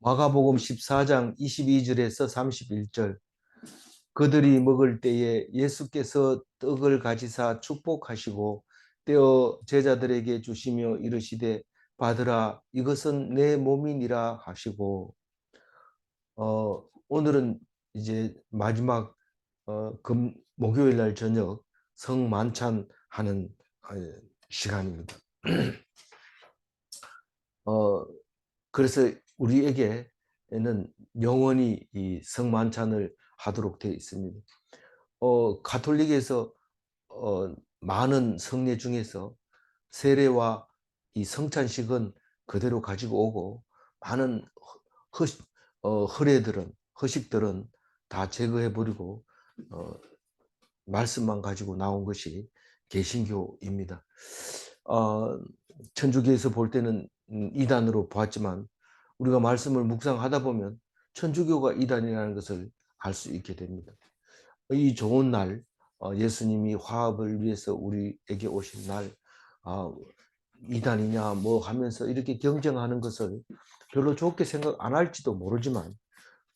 마가복음 14장 22절에서 31절. 그들이 먹을 때에 예수께서 떡을 가지사 축복하시고 떼어 제자들에게 주시며 이르시되 받으라 이것은 내 몸이니라 하시고. 오늘은 이제 마지막 목요일 날 저녁 성만찬하는 시간입니다. 그래서 우리에게는 영원히 이 성만찬을 하도록 되어 있습니다. 가톨릭에서 많은 성례 중에서 세례와 이 성찬식은 그대로 가지고 오고, 많은 허례들은, 허식들은 다 제거해 버리고 말씀만 가지고 나온 것이 개신교입니다. 천주교에서 볼 때는 이단으로 보았지만 우리가 말씀을 묵상하다 보면 천주교가 이단이라는 것을 알 수 있게 됩니다. 이 좋은 날, 예수님이 화합을 위해서 우리에게 오신 날, 이단이냐 뭐 하면서 이렇게 경쟁하는 것을 별로 좋게 생각 안 할지도 모르지만,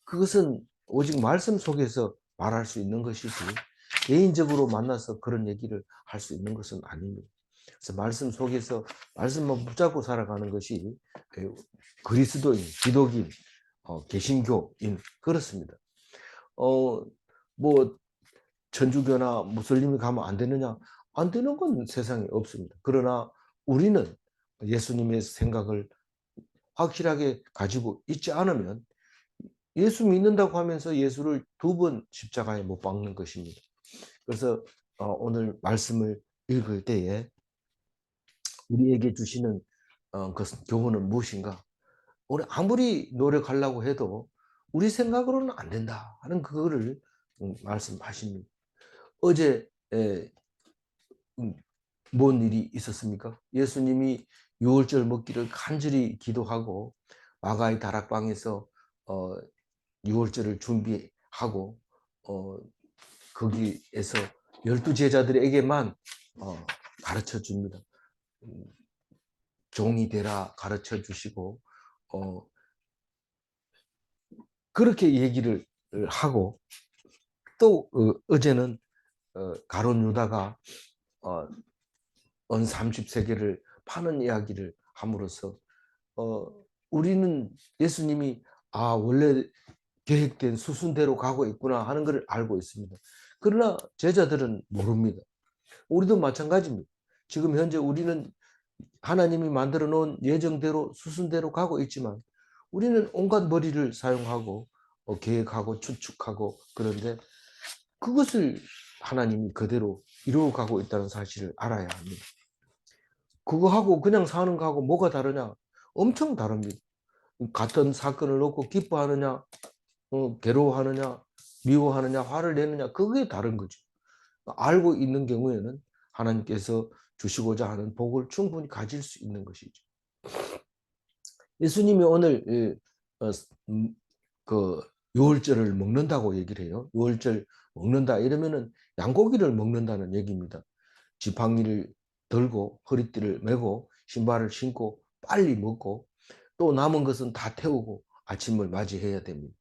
그것은 오직 말씀 속에서 말할 수 있는 것이지 개인적으로 만나서 그런 얘기를 할 수 있는 것은 아닙니다. 그래서 말씀 속에서 말씀만 붙잡고 살아가는 것이 그리스도인, 기독인, 개신교인 그렇습니다. 뭐 천주교나 무슬림이 가면 안 되느냐? 안 되는 건 세상에 없습니다. 그러나 우리는 예수님의 생각을 확실하게 가지고 있지 않으면 예수 믿는다고 하면서 예수를 2번 십자가에 못 박는 것입니다. 그래서 오늘 말씀을 읽을 때에 우리에게 주시는 교훈은 무엇인가? 우리 아무리 노력하려고 해도 우리 생각으로는 안 된다 하는 그거를 말씀하십니다. 어제 뭔 일이 있었습니까? 예수님이 유월절 먹기를 간절히 기도하고 마가의 다락방에서 유월절을 준비하고 거기에서 12제자들에게만 가르쳐 줍니다. 종이 되라 가르쳐 주시고 그렇게 얘기를 하고, 또 어제는 가룟 유다가 은 30세계를 파는 이야기를 함으로써 우리는 예수님이 원래 계획된 수순대로 가고 있구나 하는 것을 알고 있습니다. 그러나 제자들은 모릅니다. 우리도 마찬가지입니다. 지금 현재 우리는 하나님이 만들어 놓은 예정대로 수순대로 가고 있지만 우리는 온갖 머리를 사용하고 계획하고 추측하고, 그런데 그것을 하나님이 그대로 이루어가고 있다는 사실을 알아야 합니다. 그거하고 그냥 사는 거하고 뭐가 다르냐? 엄청 다릅니다. 같은 사건을 놓고 기뻐하느냐, 괴로워하느냐, 미워하느냐, 화를 내느냐, 그게 다른 거죠. 알고 있는 경우에는 하나님께서 주시고자 하는 복을 충분히 가질 수 있는 것이죠. 예수님이 오늘 그 유월절을 먹는다고 얘기를 해요. 유월절 먹는다 이러면은 양고기를 먹는다는 얘기입니다. 지팡이를 들고 허리띠를 메고 신발을 신고 빨리 먹고 또 남은 것은 다 태우고 아침을 맞이해야 됩니다.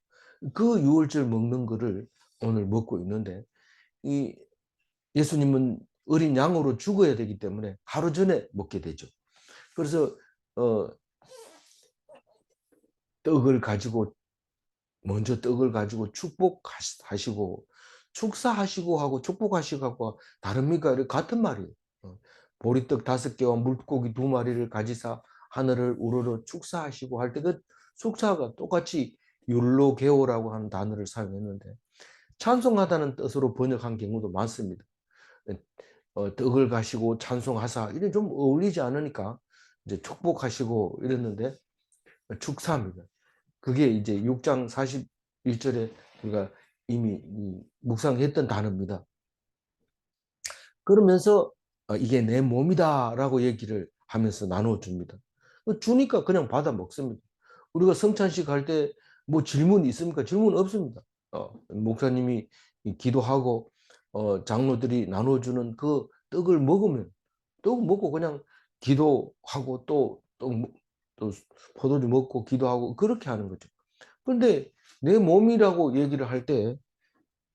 그 유월절 먹는 거를 오늘 먹고 있는데, 이 예수님은 어린 양으로 죽어야 되기 때문에 하루 전에 먹게 되죠. 그래서 떡을 가지고 먼저 떡을 가지고 축복하시고, 축사하시고 하고 축복하시고 다릅니까? 같은 말이에요. 보리떡 5개와 물고기 2마리를 가지사 하늘을 우러러 축사하시고 할 때 그 축사가 똑같이 율로게오라고 하는 단어를 사용했는데 찬송하다는 뜻으로 번역한 경우도 많습니다. 떡을 가시고 찬송하사 이게 좀 어울리지 않으니까 이제 축복하시고 이랬는데 축사입니다. 그게 이제 6장 41절에 우리가 이미 묵상했던 단어입니다. 그러면서 이게 내 몸이다 라고 얘기를 하면서 나눠줍니다. 주니까 그냥 받아 먹습니다. 우리가 성찬식 할 때 뭐 질문 있습니까? 질문 없습니다. 목사님이 기도하고 장로들이 나눠주는 그 떡을 먹으면, 떡 먹고 그냥 기도하고 또 포도주 먹고 기도하고 그렇게 하는 거죠. 그런데 내 몸이라고 얘기를 할 때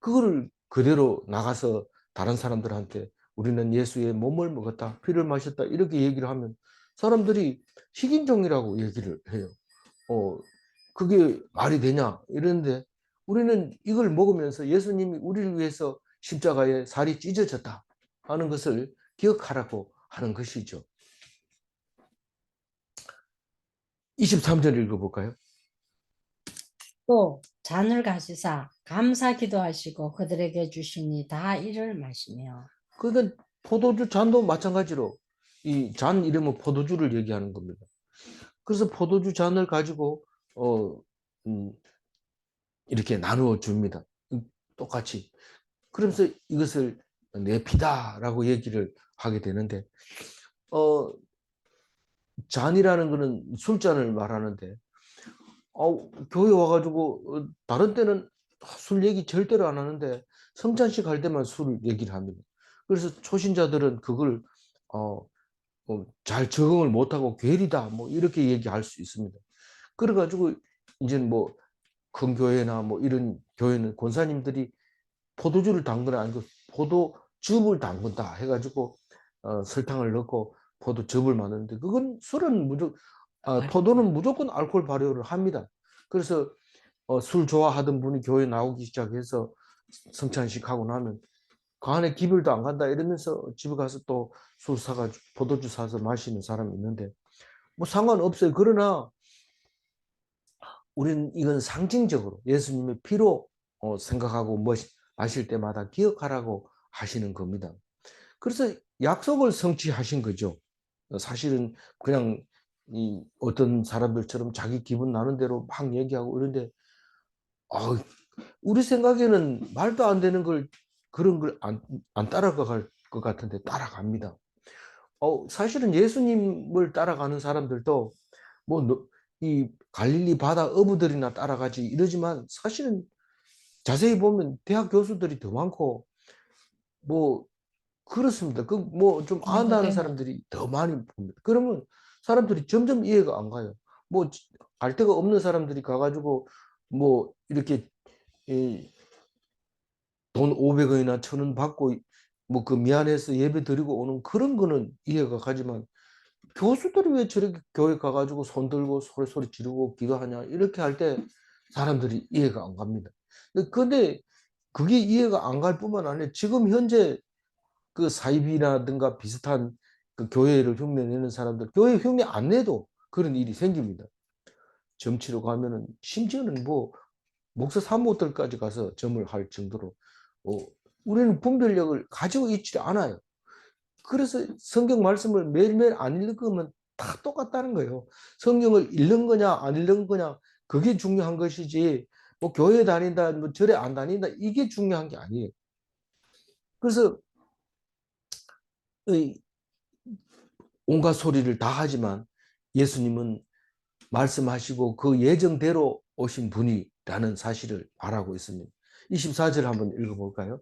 그거를 그대로 나가서 다른 사람들한테 우리는 예수의 몸을 먹었다, 피를 마셨다 이렇게 얘기를 하면 사람들이 식인종이라고 얘기를 해요. 그게 말이 되냐 이러는데 우리는 이걸 먹으면서 예수님이 우리를 위해서 십자가에 살이 찢어졌다 하는 것을 기억하라고 하는 것이죠. 23절 읽어볼까요? 또 잔을 가지사 감사 기도하시고 그들에게 주시니 다 이를 마시며. 그러니까 포도주 잔도 마찬가지로 이 잔 이름은 포도주를 얘기하는 겁니다. 그래서 포도주 잔을 가지고 어, 음, 이렇게 나누어 줍니다. 똑같이. 그러면서 이것을 내 피다라고 얘기를 하게 되는데 잔이라는 거는 술잔을 말하는데 교회 와가지고 다른 때는 술 얘기 절대로 안 하는데 성찬식 할 때만 술 얘기를 합니다. 그래서 초신자들은 그걸 잘 적응을 못하고 괴리다 뭐 이렇게 얘기할 수 있습니다. 그래가지고 이제 뭐 큰 교회나 뭐 이런 교회는 권사님들이 포도주를 담그는 아니고 포도즙을 담근다 해가지고 설탕을 넣고 포도즙을 만드는데 그건 술은 포도는 무조건 알코올 발효를 합니다. 그래서 술 좋아하던 분이 교회 나오기 시작해서 성찬식 하고 나면 그 안에 기별도 안 간다 이러면서 집에 가서 또 술 사가지고 포도주 사서 마시는 사람이 있는데 뭐 상관없어요. 그러나 우리는 이건 상징적으로 예수님의 피로 생각하고 마실 때마다 기억하라고 하시는 겁니다. 그래서 약속을 성취하신 거죠. 사실은 그냥 어떤 사람들처럼 자기 기분 나는 대로 막 얘기하고 이런데 우리 생각에는 말도 안 되는 걸 그런 걸 안 따라갈 것 같은데 따라갑니다. 사실은 예수님을 따라가는 사람들도 뭐 이 갈릴리 바다 어부들이나 따라가지 이러지만 사실은 자세히 보면 대학 교수들이 더 많고 뭐 그렇습니다. 그 뭐 좀 안다는 사람들이 더 많이 봅니다. 그러면 사람들이 점점 이해가 안 가요. 뭐 알 데가 없는 사람들이 가가지고 뭐 이렇게 돈 500원이나 1,000원 받고 뭐 그 미안해서 예배 드리고 오는 그런 거는 이해가 가지만 교수들이 왜 저렇게 교회 가가지고 손 들고 소리 지르고 기도하냐 이렇게 할 때 사람들이 이해가 안 갑니다. 근데 그게 이해가 안 갈 뿐만 아니라 지금 현재 그 사이비라든가 비슷한 그 교회를 흉내내는 사람들 교회 흉내 안 내도 그런 일이 생깁니다. 점치러 가면은 심지어는 뭐 목사 사모들까지 가서 점을 할 정도로 우리는 분별력을 가지고 있지 않아요. 그래서 성경 말씀을 매일매일 안 읽으면 다 똑같다는 거예요. 성경을 읽는 거냐 안 읽는 거냐 그게 중요한 것이지 뭐 교회 다닌다 뭐 절에 안 다닌다 이게 중요한 게 아니에요. 그래서 온갖 소리를 다 하지만 예수님은 말씀하시고 그 예정대로 오신 분이라는 사실을 말하고 있습니다. 24절 한번 읽어볼까요?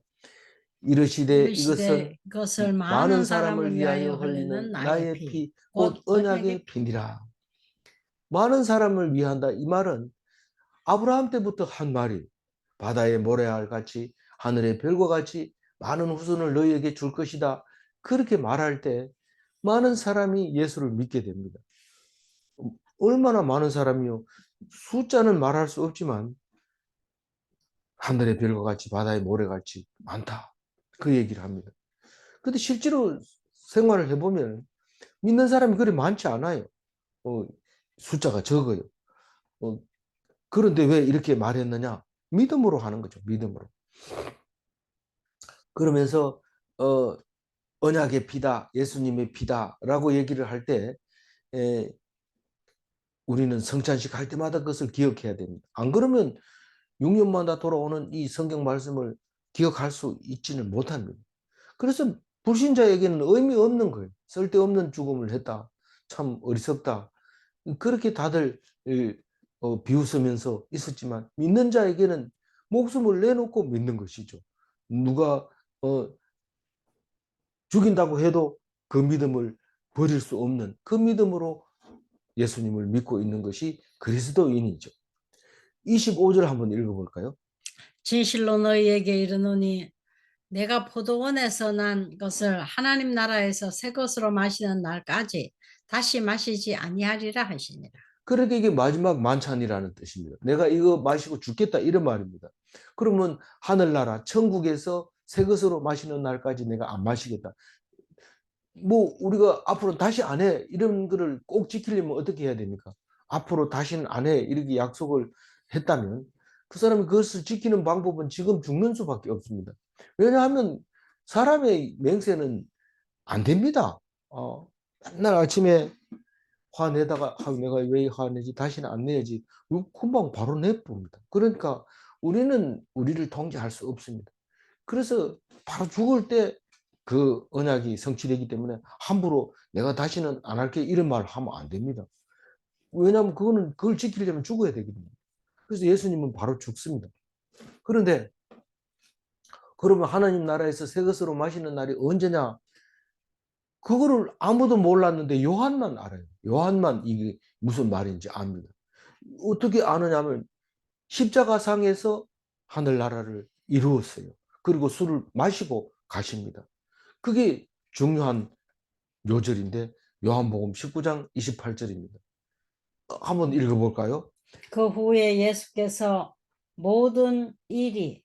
이르시되 이것은 이것을 많은 많은 사람을 사람을 위하여 위하여 흘리는 흘리는 나의 나의 피, 피, 곧 곧 언약의 언약의 피. 피니라. 많은 사람을 위한다. 이 말은 아브라함 때부터 한 말이 바다의 모래알 같이 하늘의 별과 같이 많은 후손을 너희에게 줄 것이다. 그렇게 말할 때 많은 사람이 예수를 믿게 됩니다. 얼마나 많은 사람이요. 숫자는 말할 수 없지만 하늘의 별과 같이 바다의 모래같이 많다. 그 얘기를 합니다. 근데 실제로 생활을 해보면 믿는 사람이 그리 많지 않아요. 숫자가 적어요. 어, 그런데 왜 이렇게 말했느냐? 믿음으로 하는 거죠. 믿음으로. 그러면서 어, 언약의 피다, 예수님의 피다라고 얘기를 할 때 우리는 성찬식 할 때마다 그것을 기억해야 됩니다. 안 그러면 6년마다 돌아오는 이 성경 말씀을 기억할 수 있지는 못합니다. 그래서 불신자에게는 의미 없는 거예요. 쓸데없는 죽음을 했다. 참 어리석다. 그렇게 다들 비웃으면서 있었지만 믿는 자에게는 목숨을 내놓고 믿는 것이죠. 누가 죽인다고 해도 그 믿음을 버릴 수 없는 그 믿음으로 예수님을 믿고 있는 것이 그리스도인이죠. 25절 한번 읽어볼까요? 진실로 너희에게 이르노니 내가 포도원에서 난 것을 하나님 나라에서 새 것으로 마시는 날까지 다시 마시지 아니하리라 하시니라. 그러니까 이게 마지막 만찬이라는 뜻입니다. 내가 이거 마시고 죽겠다 이런 말입니다. 그러면 하늘나라 천국에서 새 것으로 마시는 날까지 내가 안 마시겠다. 뭐 우리가 앞으로 다시 안 해 이런 거를 꼭 지키려면 어떻게 해야 됩니까? 앞으로 다시는 안 해 이렇게 약속을 했다면 그 사람이 그것을 지키는 방법은 지금 죽는 수밖에 없습니다. 왜냐하면 사람의 맹세는 안 됩니다. 맨날 아침에 화내다가 내가 왜 화내지 다시는 안 내야지 금방 바로 내봅니다. 그러니까 우리는 우리를 통제할 수 없습니다. 그래서 바로 죽을 때 그 언약이 성취되기 때문에 함부로 내가 다시는 안 할게 이런 말을 하면 안 됩니다. 왜냐하면 그거는 그걸 지키려면 죽어야 되거든요. 그래서 예수님은 바로 죽습니다. 그런데 그러면 하나님 나라에서 새 것으로 마시는 날이 언제냐? 그거를 아무도 몰랐는데 요한만 알아요. 요한만 이게 무슨 말인지 압니다. 어떻게 아느냐면 십자가상에서 하늘나라를 이루었어요. 그리고 술을 마시고 가십니다. 그게 중요한 요절인데 요한복음 19장 28절입니다. 한번 읽어볼까요? 그 후에 예수께서 모든 일이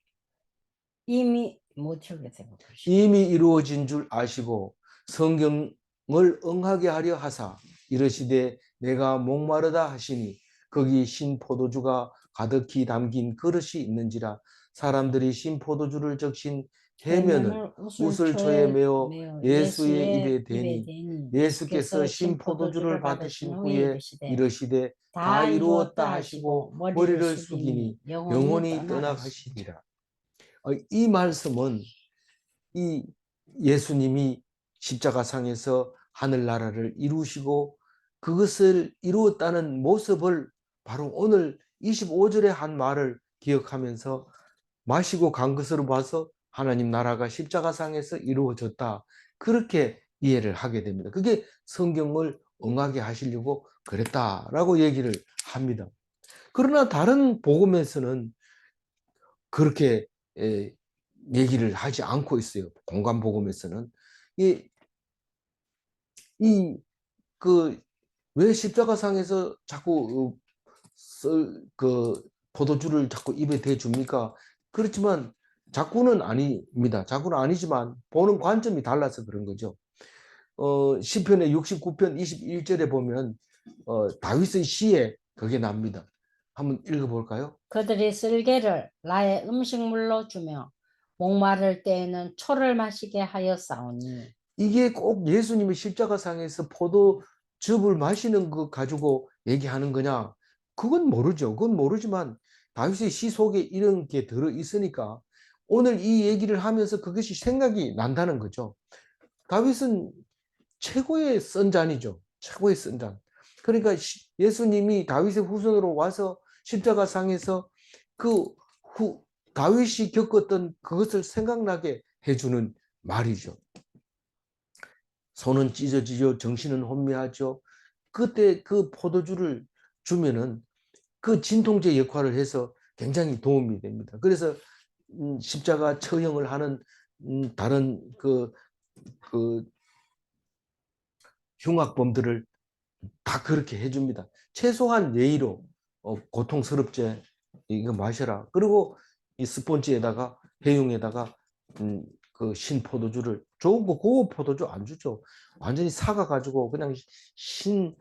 이미 못하게 생각하시고 이미 이루어진 줄 아시고 성경을 응하게 하려 하사 이르시되 내가 목마르다 하시니 거기 신 포도주가 가득히 담긴 그릇이 있는지라 사람들이 신 포도주를 적신 해면을 해면을 우슬초에 우슬초에 메어 메어 예수의 예수의 입에 입에 대니 대니 예수께서 예수께서 신 신 포도주를 포도주를 받으신 받으신 후에 후에 이르시되 이르시되 다 다 이루었다 이루었다 하시고 하시고 머리를 머리를 숙이니 숙이니 영원히 영혼이 떠나가시니라. 떠나가시리라. 이 말씀은 이 예수님이 십자가상에서 하늘나라를 이루시고 그것을 이루었다는 모습을 바로 오늘 25절에 한 말을 기억하면서 마시고 간 것으로 봐서 하나님 나라가 십자가상에서 이루어졌다. 그렇게 이해를 하게 됩니다. 그게 성경을 응하게 하시려고 그랬다라고 얘기를 합니다. 그러나 다른 복음에서는 그렇게 얘기를 하지 않고 있어요. 공관복음에서는 이 그 왜 십자가상에서 자꾸 그 포도주를 자꾸 입에 대줍니까? 그렇지만 자꾸는 아닙니다. 자꾸는 아니지만 보는 관점이 달라서 그런 거죠. 시편의 69편 21절에 보면 다윗의 시에 그게 납니다. 한번 읽어볼까요? 그들이 쓸개를 나의 음식물로 주며 목마를 때에는 초를 마시게 하였사오니 이게 꼭 예수님이 십자가상에서 포도즙을 마시는 것 가지고 얘기하는 거냐? 그건 모르죠. 그건 모르지만 다윗의 시 속에 이런 게 들어 있으니까 오늘 이 얘기를 하면서 그것이 생각이 난다는 거죠. 다윗은 최고의 선잔이죠. 최고의 선잔. 그러니까 예수님이 다윗의 후손으로 와서 십자가상에서 그 다윗이 겪었던 그것을 생각나게 해주는 말이죠. 손은 찢어지죠. 정신은 혼미하죠. 그때 그 포도주를 주면은 그 진통제 역할을 해서 굉장히 도움이 됩니다. 그래서 십자가 처형을 하는 다른 그 흉악범들을 다 그렇게 해줍니다. 최소한 예의로 고통스럽지 이거 마셔라. 그리고 이 스폰지에다가 해용에다가 그 신포도주를 좋은 거 고급 포도주 안 주죠. 완전히 사가 가지고 그냥 신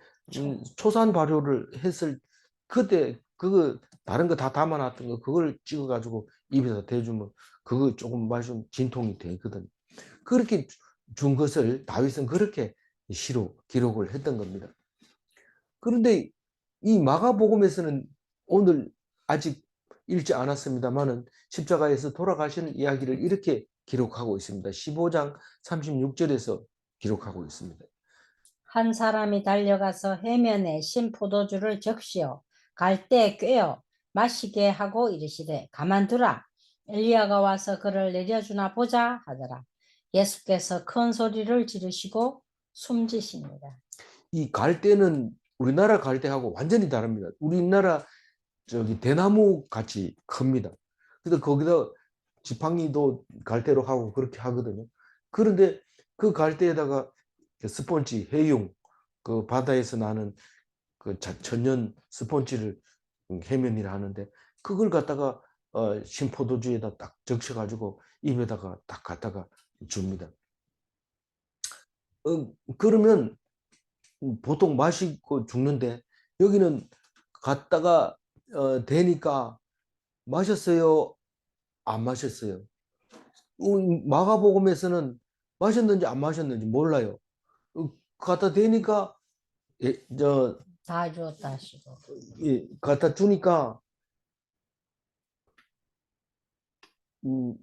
초산 발효를 했을 그때 그거 다른 거 다 담아놨던 거 그걸 찍어 가지고 입에다 대주면 그거 조금 마시면 진통이 되거든. 그렇게 준 것을 다윗은 그렇게 시로 기록을 했던 겁니다. 그런데 이 마가복음에서는 오늘 아직 읽지 않았습니다만은 십자가에서 돌아가시는 이야기를 이렇게 기록하고 있습니다. 15장 36절에서 기록하고 있습니다. 한 사람이 달려가서 해면에 신 포도주를 적시어 갈대 꿰어 마시게 하고 이르시되 가만두라 엘리야가 와서 그를 내려주나 보자 하더라. 예수께서 큰 소리를 지르시고 숨지십니다. 이 갈대는 우리나라 갈대하고 완전히 다릅니다. 우리나라 저기 대나무 같이 큽니다. 그래서 거기다 지팡이도 갈대로 하고 그렇게 하거든요. 그런데 그 갈대에다가 스펀지, 해융, 그 바다에서 나는 그 천연 스펀지를 해면이라 하는데 그걸 갖다가 신포도주에다 딱 적셔가지고 입에다가 딱 갖다가 줍니다. 그러면 보통 마시고 죽는데 여기는 갖다가 대니까 마셨어요? 안 마셨어요? 마가복음에서는 마셨는지 안 마셨는지 몰라요. 갖다 대니까 예, 다 주었다 하시고. 갖다 주니까 음,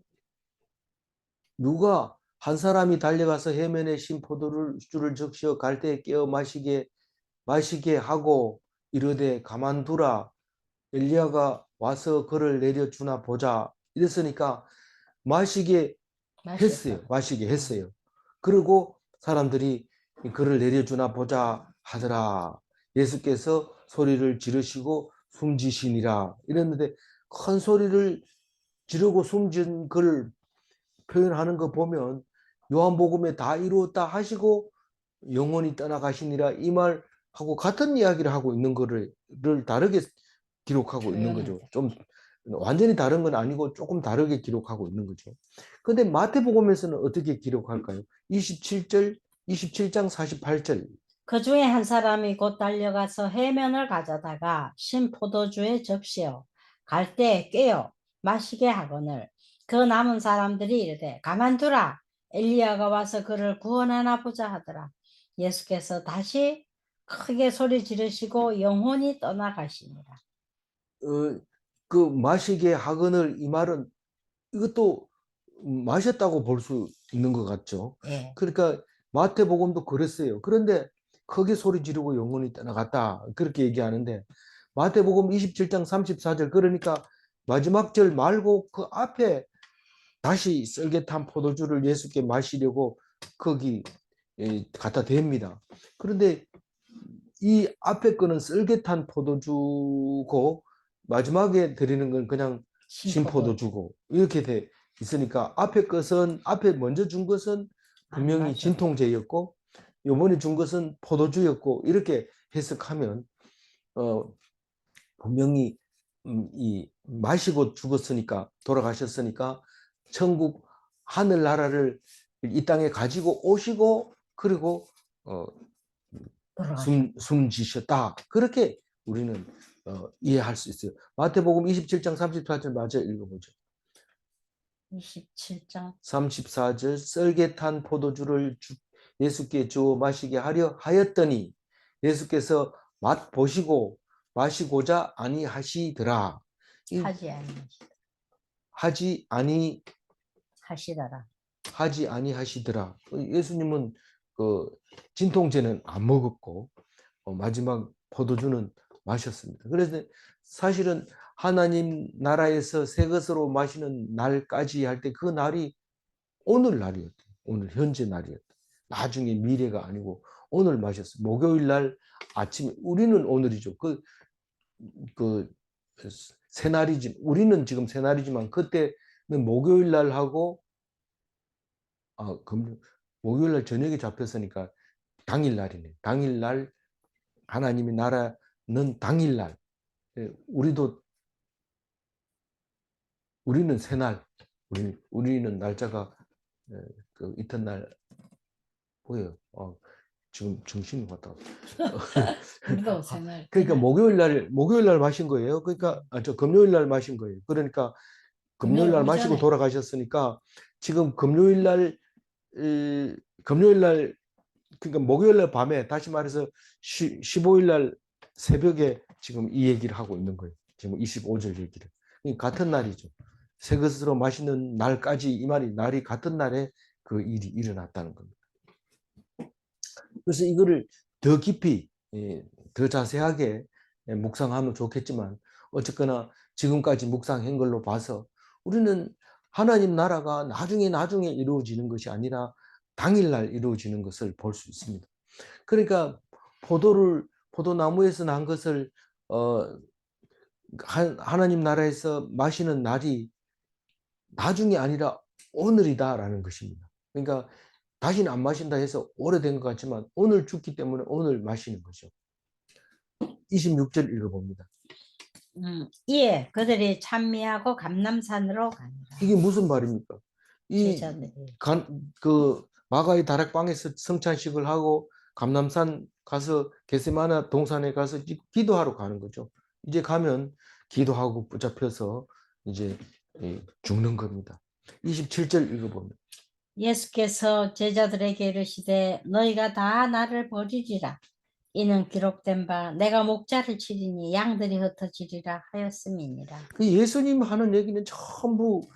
누가 한 사람이 달려가서 해면에 신 포도를 줄을 적셔 갈대에 깨어 마시게 하고 이르되 가만두라 엘리야가 와서 그를 내려주나 보자 이랬으니까 마시게 마셨다. 했어요. 마시게 했어요. 그리고 사람들이 그를 내려주나 보자 하더라. 예수께서 소리를 지르시고 숨지시니라 이랬는데 큰 소리를 지르고 숨진 걸 표현하는 거 보면 요한복음에 다 이루었다 하시고 영원히 떠나가시니라 이 말하고 같은 이야기를 하고 있는 거를 다르게 기록하고 있는 거죠. 좀 완전히 다른 건 아니고 조금 다르게 기록하고 있는 거죠. 근데 마태복음에서는 어떻게 기록할까요? 27절, 27장 48절. 그 중에 한 사람이 곧 달려가서 해면을 가져다가 신 포도주에 적시어 갈대에 꿰어 마시게 하거늘 그 남은 사람들이 이르되 가만두라 엘리야가 와서 그를 구원하나 보자 하더라. 예수께서 다시 크게 소리 지르시고 영혼이 떠나가시니라. 그 마시게 하거늘 이 말은 이것도 마셨다고 볼 수 있는 것 같죠. 예. 그러니까 마태복음도 그랬어요. 그런데 크게 소리 지르고 영혼이 떠나갔다. 그렇게 얘기하는데 마태복음 27장 34절 그러니까 마지막 절 말고 그 앞에 다시 썰개탄 포도주를 예수께 마시려고 거기 갖다 댑니다. 그런데 이 앞에 거는 썰개탄 포도주고 마지막에 드리는 건 그냥 신포도주고 이렇게 돼 있으니까 앞에 것은 앞에 먼저 준 것은 분명히 진통제였고 요번에 준 것은 포도주였고 이렇게 해석하면 어, 분명히 이 마시고 죽었으니까 돌아가셨으니까 천국 하늘나라를 이 땅에 가지고 오시고 그리고 숨지셨다. 그렇게 우리는 이해할 수 있어요. 마태복음 27장 34절 마저 읽어보죠. 27장 34절 썰개 탄 포도주를 예수께 주어 마시게 하려 하였더니 예수께서 맛 보시고 마시고자 아니하시더라. 하지 아니하시더라. 예수님은 그 진통제는 안 먹었고 마지막 포도주는 마셨습니다. 그래서 사실은 하나님 나라에서 새 것으로 마시는 날까지 할 때 그 날이 오늘 날이었대. 오늘 현재 날이었대. 나중에 미래가 아니고 오늘 마셨어요. 목요일 날 아침에 우리는 오늘이죠. 그 새날이지 우리는 지금 새날이지만 그때는 목요일 날 하고 목요일 날 저녁에 잡혔으니까 당일 날이네. 당일 날 하나님의 나라는 당일 날. 우리는 새날. 우리는 날짜가 그 이튿날 보여요. 지금 정신이 왔다. 우리도 새날. 그러니까 목요일 날 마신 거예요. 그러니까 저 금요일 날 마신 거예요. 그러니까 금요일 날 마시고 돌아가셨으니까 지금 금요일 날 그러니까 목요일 날 밤에 다시 말해서 15일 날 새벽에 지금 이 얘기를 하고 있는 거예요. 지금 25절 얘기를. 같은 날이죠. 새 것으로 마시는 날까지 이 말이 날이 같은 날에 그 일이 일어났다는 겁니다. 그래서 이거를 더 깊이 더 자세하게 묵상하면 좋겠지만 어쨌거나 지금까지 묵상한 걸로 봐서 우리는 하나님 나라가 나중에 이루어지는 것이 아니라 당일날 이루어지는 것을 볼 수 있습니다. 그러니까 포도나무에서 난 것을 하나님 나라에서 마시는 날이 나중이 아니라 오늘이다라는 것입니다. 그러니까 다시는 안 마신다 해서 오래된 것 같지만 오늘 죽기 때문에 오늘 마시는 거죠. 26절 읽어봅니다. 이에 그들이 찬미하고 감람산으로 가니라. 이게 무슨 말입니까? 이 제자들이 그 마가의 다락방에서 성찬식을 하고 감람산 가서 겟세마네 동산에 가서 기도하러 가는 거죠. 이제 가면 기도하고 붙잡혀서 이제 죽는 겁니다. 27절 읽어보면 예수께서 제자들에게 이르시되 너희가 다 나를 버리리라. 이는 기록된 바 내가 목자를 치리니 양들이 흩어지리라 하였음이니라. 그 예수님 하는 얘기는 전부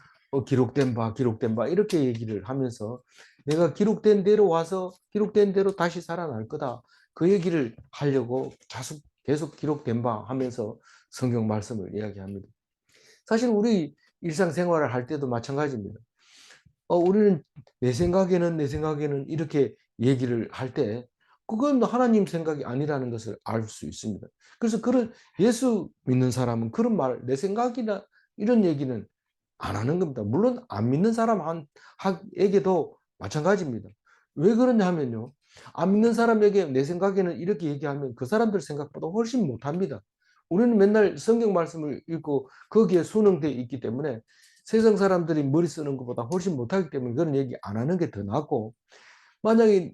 기록된 바 이렇게 얘기를 하면서 내가 기록된 대로 와서 기록된 대로 다시 살아날 거다. 그 얘기를 하려고 계속 기록된 바 하면서 성경 말씀을 이야기합니다. 사실 우리 일상생활을 할 때도 마찬가지입니다. 우리는 내 생각에는 이렇게 얘기를 할 때 그건 하나님 생각이 아니라는 것을 알 수 있습니다. 그래서 그런 예수 믿는 사람은 그런 말, 내 생각이나 이런 얘기는 안 하는 겁니다. 물론 안 믿는 사람에게도 마찬가지입니다. 왜 그러냐 하면요. 안 믿는 사람에게 내 생각에는 이렇게 얘기하면 그 사람들 생각보다 훨씬 못합니다. 우리는 맨날 성경 말씀을 읽고 거기에 순응되어 있기 때문에 세상 사람들이 머리 쓰는 것보다 훨씬 못하기 때문에 그런 얘기 안 하는 게 더 낫고, 만약에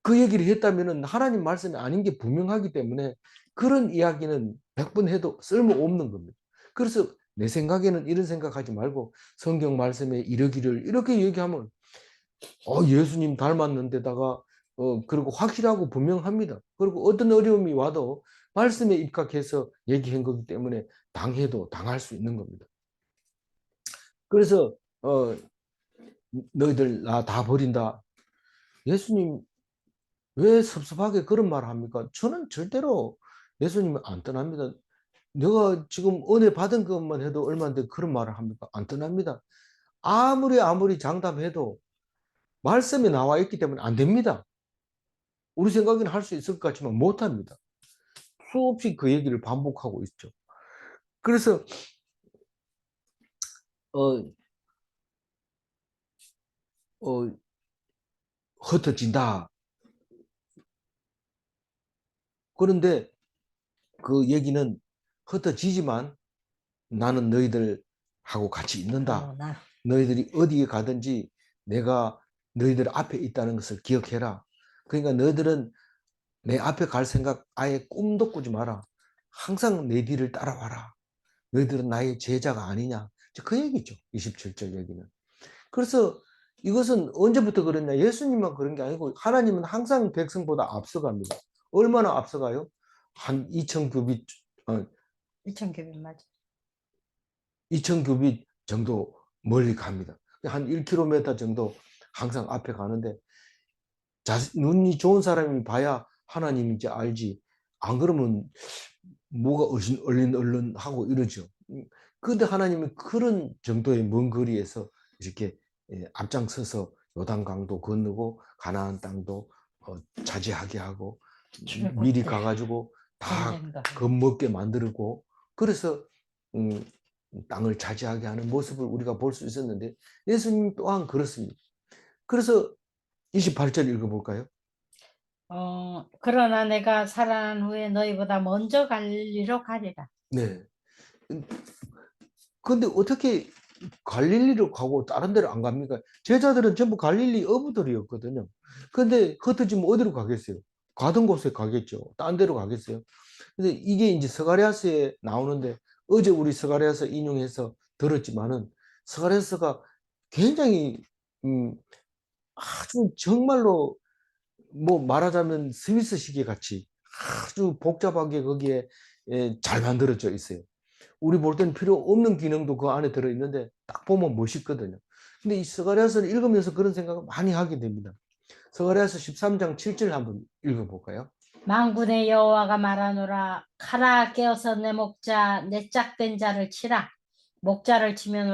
그 얘기를 했다면 하나님 말씀이 아닌 게 분명하기 때문에 그런 이야기는 100번 해도 쓸모없는 겁니다. 그래서 내 생각에는 이런 생각하지 말고 성경 말씀에 이러기를 이렇게 얘기하면 예수님 닮았는데다가 그리고 확실하고 분명합니다. 그리고 어떤 어려움이 와도 말씀에 입각해서 얘기한 거기 때문에 당해도 당할 수 있는 겁니다. 그래서 너희들 나 다 버린다. 예수님 왜 섭섭하게 그런 말을 합니까? 저는 절대로 예수님은 안 떠납니다. 내가 지금 은혜 받은 것만 해도 얼마인데 그런 말을 합니까? 안 떠납니다. 아무리 장담해도 말씀에 나와 있기 때문에 안 됩니다. 우리 생각에는 할 수 있을 것 같지만 못합니다. 수없이 그 얘기를 반복하고 있죠. 그래서 어, 어, 흩어진다. 그런데 그 얘기는 흩어지지만 나는 너희들하고 같이 있는다. 너희들이 어디에 가든지 내가 너희들 앞에 있다는 것을 기억해라. 그러니까 너희들은 내 앞에 갈 생각 아예 꿈도 꾸지 마라. 항상 내 뒤를 따라와라. 너희들은 나의 제자가 아니냐. 그 얘기죠. 27절 얘기는. 그래서 이것은 언제부터 그랬냐. 예수님만 그런 게 아니고 하나님은 항상 백성보다 앞서갑니다. 얼마나 앞서가요? 한 2000규빗, 1,000규빗 맞아. 2000규빗 정도 멀리 갑니다. 한 1km 정도 항상 앞에 가는데 눈이 좋은 사람이 봐야 하나님인지 알지. 안 그러면 뭐가 얼른 하고 이러죠. 그런데 하나님은 그런 정도의 먼 거리에서 이렇게 앞장서서 요단강도 건너고 가나안 땅도 차지하게 하고 미리 가가지고 다 겁먹게 만들고 그래서 땅을 차지하게 하는 모습을 우리가 볼 수 있었는데 예수님 또한 그렇습니다. 그래서 28절 읽어볼까요? 그러나 내가 살아난 후에 너희보다 먼저 갈릴리로 가리라. 네. 근데 어떻게 갈릴리로 가고 다른 데로 안 갑니까? 제자들은 전부 갈릴리 어부들이었거든요. 근데 흩어지면 어디로 가겠어요? 가던 곳에 가겠죠. 딴 데로 가겠어요. 근데 이게 이제 스가랴서에 나오는데 어제 우리 스가랴서 인용해서 들었지만은 스가랴서가 굉장히 아주 정말로 뭐 말하자면 스위스 시계 같이 아주 복잡하게 거기에 잘 만들어져 있어요. 우리 볼 때는 필요 없는 기능도 그 안에 들어있는데 딱 보면 멋있거든요. 근데 이 스가랴서를 읽으면서 그런 생각을 많이 하게 됩니다. 스가랴서 13장 7절 한번 읽어볼까요? 만군의 여호와가 말하노라. 가라 깨어서 내 목자 내 짝된 자를 치라. 목자를 치면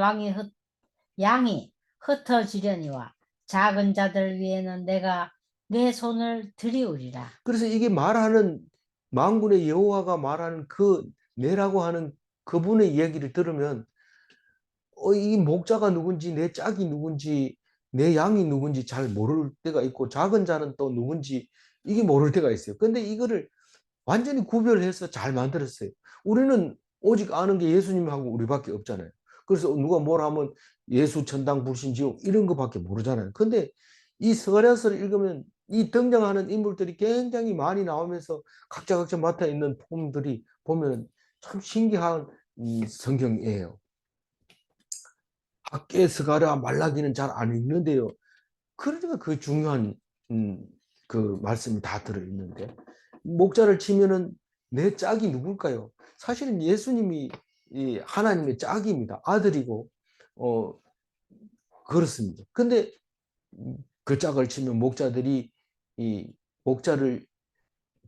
양이 흩어지려니와 작은 자들 위에는 내가 내 손을 들이우리라. 그래서 이게 말하는 만군의 여호와가 말하는 그 내라고 하는 그분의 이야기를 들으면 이 목자가 누군지, 내 짝이 누군지, 내 양이 누군지 잘 모를 때가 있고, 작은 자는 또 누군지 이게 모를 때가 있어요. 근데 이거를 완전히 구별해서 잘 만들었어요. 우리는 오직 아는 게 예수님하고 우리밖에 없잖아요. 그래서 누가 뭘 하면 예수 천당 불신 지옥 이런 거밖에 모르잖아요. 근데 이 스가랴서를 읽으면 이 등장하는 인물들이 굉장히 많이 나오면서 각자 맡아 있는 폼들이 보면 참 신기한 성경이에요. 학계 스가랴 말라기는 잘 안 읽는데요. 그러니까 그 중요한 그 말씀이 다 들어있는데, 목자를 치면은 내 짝이 누굴까요? 사실은 예수님이 이 하나님의 짝입니다. 아들이고 그렇습니다. 근데 그 짝을 치면 목자들이 이 목자를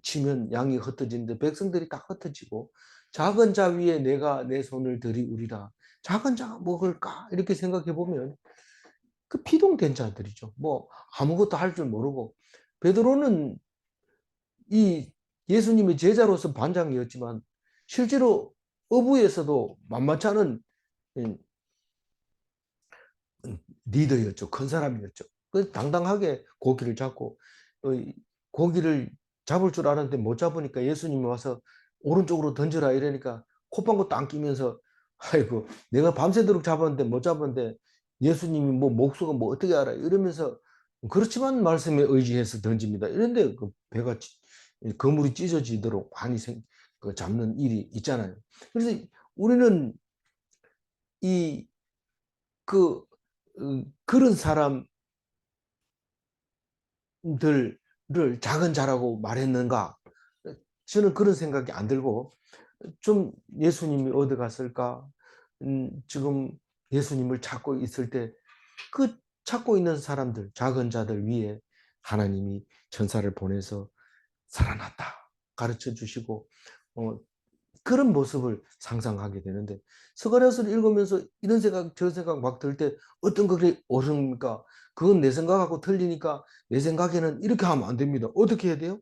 치면 양이 흩어지는데 백성들이 다 흩어지고, 작은 자 위에 내가 내 손을 들이우리라. 작은 자가 먹을까? 이렇게 생각해 보면 그 피동된 자들이죠. 뭐 아무것도 할 줄 모르고. 베드로는 이 예수님의 제자로서 반장이었지만 실제로 어부에서도 만만치 않은 리더였죠. 큰 사람이었죠. 그 당당하게 고기를 잡고 고기를 잡을 줄 알았는데 못 잡으니까 예수님이 와서 오른쪽으로 던져라 이러니까 콧방구 땅 끼면서 아이고 내가 밤새도록 잡았는데 못 잡았는데 예수님이 뭐 목수가 뭐 어떻게 알아 이러면서 그렇지만 말씀에 의지해서 던집니다. 이런데 그 배가 그물이 찢어지도록 많이 그 잡는 일이 있잖아요. 그래서 우리는 이 그 그런 사람들을 작은 자라고 말했는가? 저는 그런 생각이 안 들고 좀 예수님이 어디 갔을까? 지금 예수님을 찾고 있을 때 그 찾고 있는 사람들, 작은 자들 위에 하나님이 천사를 보내서 살아났다 가르쳐 주시고 그런 모습을 상상하게 되는데, 스가랴서를 읽으면서 이런 생각 저 생각 막 들 때 어떤 그게 옳습니까? 그건 내 생각하고 틀리니까 내 생각에는 이렇게 하면 안 됩니다. 어떻게 해야 돼요?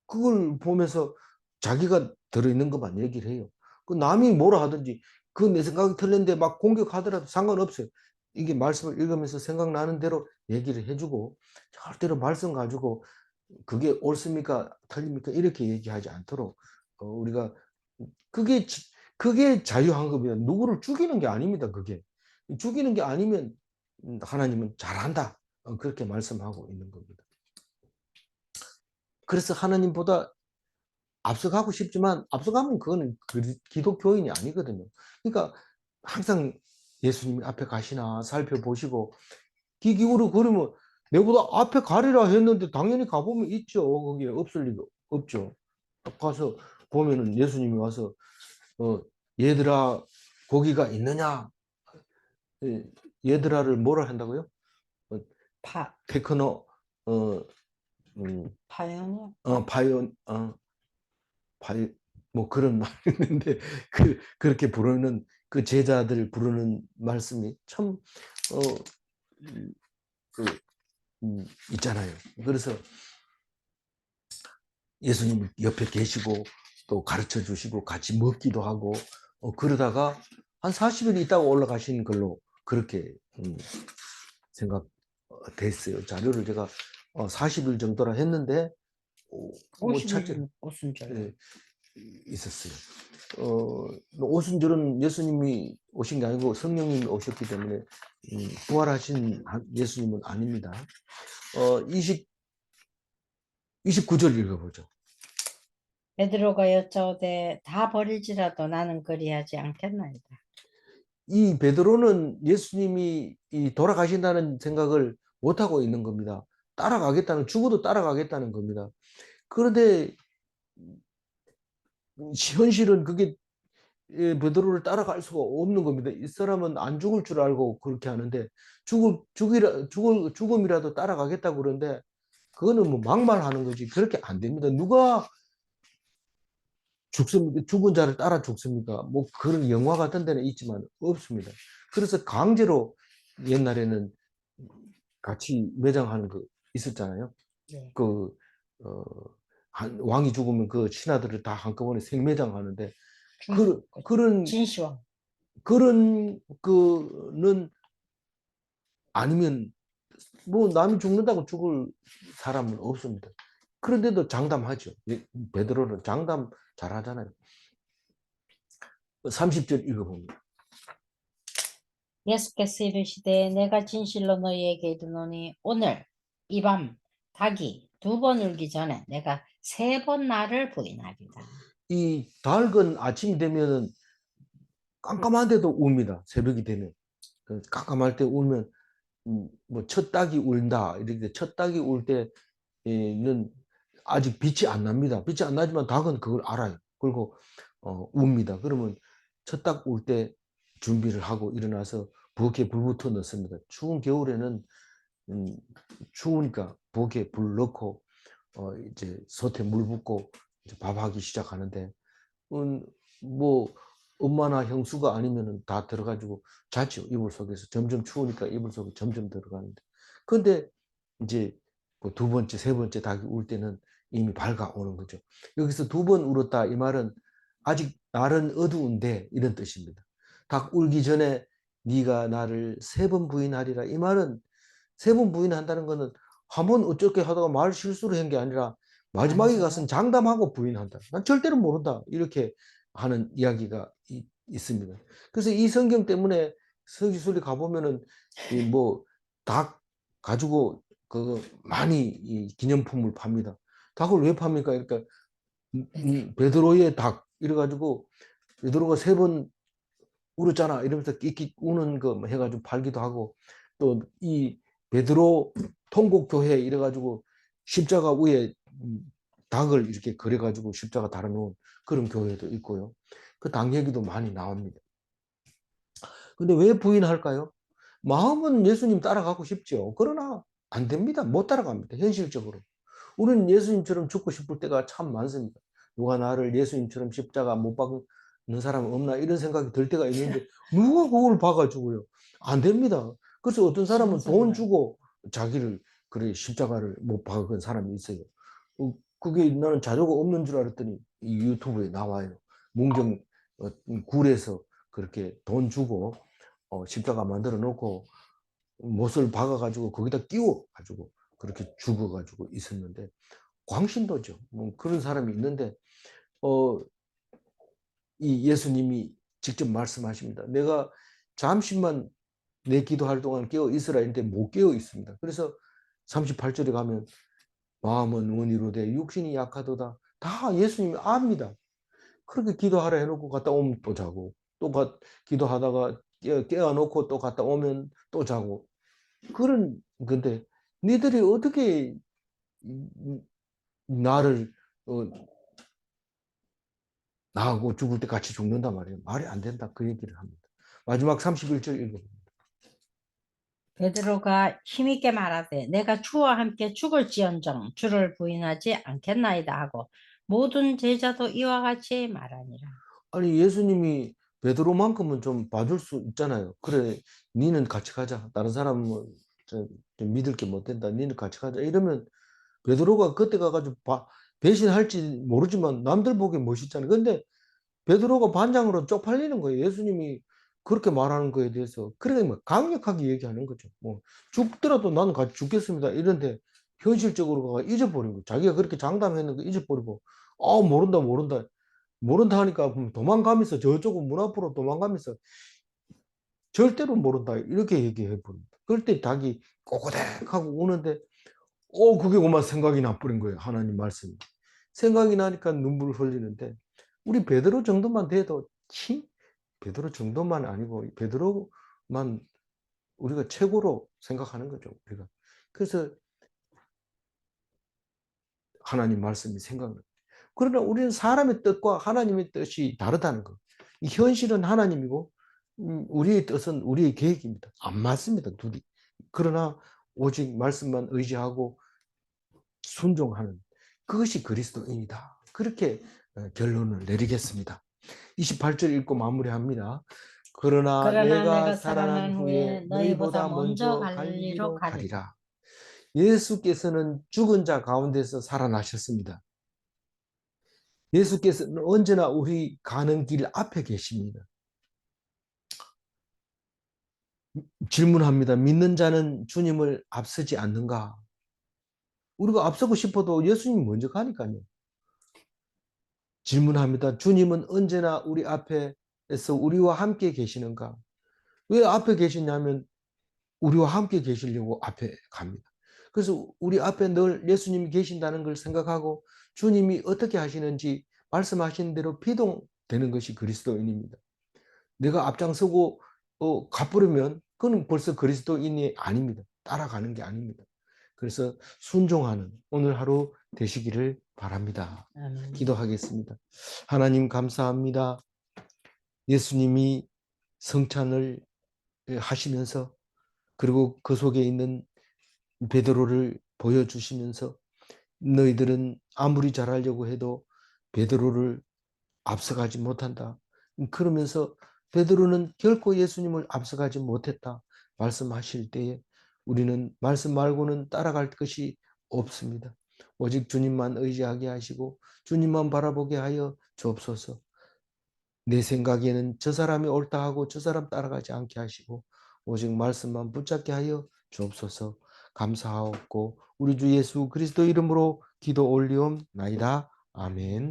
그걸 보면서 자기가 들어있는 것만 얘기를 해요. 그 남이 뭐라 하든지 그 내 생각이 틀린데 막 공격하더라도 상관없어요. 이게 말씀을 읽으면서 생각나는 대로 얘기를 해주고, 절대로 말씀 가지고 그게 옳습니까 틀립니까 이렇게 얘기하지 않도록 우리가 그게 그게 자유한국입니다. 누구를 죽이는 게 아닙니다. 그게 죽이는 게 아니면 하나님은 잘한다 그렇게 말씀하고 있는 겁니다. 그래서 하나님보다 앞서가고 싶지만 앞서가면 그거는 기독교인이 아니거든요. 그러니까 항상 예수님 앞에 가시나 살펴보시고 귀 기울여 그러면 내보다 앞에 가리라 했는데 당연히 가보면 있죠. 거기에 없을 리가 없죠. 가서 보면은 예수님이 와서 얘들아 고기가 있느냐? 얘들아를 뭐라 한다고요? 어, 파, 테크노 파요니요? 파이온 파이 뭐 그런 말이 있는데 그렇게 부르는 그 제자들 부르는 말씀이 참 그, 있잖아요. 그래서 예수님 옆에 계시고 또 가르쳐 주시고 같이 먹기도 하고 그러다가 한 40일 있다가 올라가신 걸로 그렇게 생각됐어요. 자료를 제가 40일 정도라 했는데 뭐 찾지 50일 무슨 줄. 예, 있었어요. 오순절은 예수님이 오신 게 아니고 성령님이 오셨기 때문에 부활하신 예수님은 아닙니다. 29절 읽어보죠. 베드로가 여짜오되 다 버릴지라도 나는 그리하지 않겠나이다. 이 베드로는 예수님이 돌아가신다는 생각을 못하고 있는 겁니다. 죽어도 따라가겠다는 겁니다. 그런데 현실은 그게 베드로를 따라갈 수가 없는 겁니다. 이 사람은 안 죽을 줄 알고 그렇게 하는데 죽음이라도 따라가겠다고 그러는데 그거는 뭐 막말하는 거지. 그렇게 안 됩니다. 누가 죽습니까? 죽은 자를 따라 죽습니까? 뭐 그런 영화 같은 데는 있지만 없습니다. 그래서 강제로 옛날에는 같이 매장하는 거 있었잖아요. 네. 그 왕이 죽으면 그 신하들을 다 한꺼번에 생매장하는데 그런 진시황. 그런 거는 아니면 뭐 남이 죽는다고 죽을 사람은 없습니다. 그런데도 장담하죠. 베드로는 장담 잘하잖아요. 30절 읽어봅니다. 예수께서 이르시되 내가 진실로 너희에게 이르노니 오늘 이 밤 닭이 2번 울기 전에 내가 3번 나를 부인하리라. 이 밝은 아침이 되면은 깜깜한데도 웁니다. 새벽이 되면. 깜깜할 때 울면 뭐 첫 닭이 울다 이렇게 첫 닭이 울 때는 아직 빛이 안 납니다. 빛이 안 나지만 닭은 그걸 알아요. 그리고 웁니다. 그러면 첫 닭 울 때 준비를 하고 일어나서 부엌에 불부터 넣습니다. 추운 겨울에는 추우니까 부엌에 불 넣고 이제 솥에 물 붓고 이제 밥하기 시작하는데 뭐 엄마나 형수가 아니면은 다 들어가지고 자죠. 이불 속에서 점점 추우니까 이불 속에 점점 들어가는데 근데 이제 두 번째 세 번째 닭이 울 때는 이미 밝아오는 거죠. 여기서 2번 울었다 이 말은 아직 날은 어두운데 이런 뜻입니다. 닭 울기 전에 네가 나를 3번 부인하리라 이 말은 3번 부인한다는 거는 한 번 어쩌게 하다가 말 실수를 한 게 아니라 마지막에 가서는 장담하고 부인한다. 난 절대로 모른다. 이렇게 하는 이야기가 있습니다. 그래서 이 성경 때문에 서기술에 가보면은 뭐 닭 가지고 그 많이 기념품을 팝니다. 닭을 왜 팝니까? 그러니까 베드로의 닭 이래가지고 베드로가 3번 울었잖아 이러면서 끽끽 우는 거 해가지고 팔기도 하고 또 이 베드로 통곡교회 이래가지고 십자가 위에 닭을 이렇게 그려가지고 십자가 달아놓은 그런 교회도 있고요. 그 닭 얘기도 많이 나옵니다. 근데 왜 부인할까요? 마음은 예수님 따라가고 싶죠. 그러나 안 됩니다. 못 따라갑니다. 현실적으로. 우리는 예수님처럼 죽고 싶을 때가 참 많습니다. 누가 나를 예수님처럼 십자가 못 박는 사람은 없나 이런 생각이 들 때가 있는데 누가 그걸 봐가지고요. 안 됩니다. 그래서 어떤 사람은 돈 주고 자기를 그래 십자가를 못 박은 사람이 있어요. 그게 나는 자료가 없는 줄 알았더니 이 유튜브에 나와요. 문경 굴에서 그렇게 돈 주고 십자가 만들어 놓고 못을 박아가지고 거기다 끼워가지고 그렇게 죽어가지고 있었는데 광신도죠. 뭐 그런 사람이 있는데 이 예수님이 직접 말씀하십니다. 내가 잠시만 내 기도할 동안 깨어 있으라 했는데 못 깨어 있습니다. 그래서 38절에 가면 마음은 원이로되 육신이 약하도다. 다 예수님이 압니다. 그렇게 기도하라 해놓고 갔다 오면 또 자고 또 기도하다가 깨어놓고 또 갔다 오면 또 자고 그런 근데 니들이 어떻게 나를 나하고 죽을 때 같이 죽는단 말이에요. 말이 안 된다. 그 얘기를 합니다. 마지막 31절 읽어봅니다. 베드로가 힘있게 말하되 내가 주와 함께 죽을지언정 주를 부인하지 않겠나이다 하고 모든 제자도 이와 같이 말하니라. 아니 예수님이 베드로만큼은 좀 봐줄 수 있잖아요. 그래, 니는 같이 가자. 다른 사람은 좀 믿을 게 못 된다. 니는 같이 가자. 이러면 베드로가 그때 가가지고 배신할지 모르지만 남들 보기엔 멋있잖아요. 근데 베드로가 반장으로 쪽팔리는 거예요. 예수님이 그렇게 말하는 거에 대해서. 그러니까 뭐 강력하게 얘기하는 거죠. 뭐 죽더라도 나는 같이 죽겠습니다. 이런데 현실적으로 잊어버린 거. 자기가 그렇게 장담했는 거 잊어버리고 모른다 모른다. 모른다 하니까 도망가면서 저쪽은 문 앞으로 도망가면서 절대로 모른다 이렇게 얘기해 버립니다. 그럴 때 닭이 꼬고댁하고 우는데 그게 그만 생각이 나버린 거예요. 하나님 말씀이. 생각이 나니까 눈물을 흘리는데 우리 베드로 정도만 돼도 베드로 정도만 아니고 베드로만 우리가 최고로 생각하는 거죠. 우리가. 그래서 하나님 말씀이 생각나요. 그러나 우리는 사람의 뜻과 하나님의 뜻이 다르다는 거. 이 현실은 하나님이고 우리의 뜻은 우리의 계획입니다. 안 맞습니다. 둘이. 그러나 오직 말씀만 의지하고 순종하는 그것이 그리스도인이다. 그렇게 결론을 내리겠습니다. 28절 읽고 마무리합니다. 그러나 내가 내가 살아난 살아난 후에 후에 너희보다 너희보다 먼저 먼저 갈리로 갈리로 가리라. 가리라. 예수께서는 죽은 자 가운데서 살아나셨습니다. 예수께서는 언제나 우리 가는 길 앞에 계십니다. 질문합니다. 믿는 자는 주님을 앞서지 않는가? 우리가 앞서고 싶어도 예수님이 먼저 가니까요. 질문합니다. 주님은 언제나 우리 앞에서 우리와 함께 계시는가? 왜 앞에 계시냐면 우리와 함께 계시려고 앞에 갑니다. 그래서 우리 앞에 늘 예수님이 계신다는 걸 생각하고 주님이 어떻게 하시는지 말씀하신 대로 피동되는 것이 그리스도인입니다. 내가 앞장서고 가버리면 그건 벌써 그리스도인이 아닙니다. 따라가는 게 아닙니다. 그래서 순종하는 오늘 하루 되시기를 바랍니다. 아멘. 기도하겠습니다. 하나님 감사합니다. 예수님이 성찬을 하시면서 그리고 그 속에 있는 베드로를 보여주시면서 너희들은 아무리 잘하려고 해도 베드로를 앞서가지 못한다. 그러면서 베드로는 결코 예수님을 앞서가지 못했다 말씀하실 때에 우리는 말씀 말고는 따라갈 것이 없습니다. 오직 주님만 의지하게 하시고 주님만 바라보게 하여 주옵소서. 내 생각에는 저 사람이 옳다 하고 저 사람 따라가지 않게 하시고 오직 말씀만 붙잡게 하여 주옵소서. 감사하옵고 우리 주 예수 그리스도 이름으로 기도 올리옵나이다. 아멘.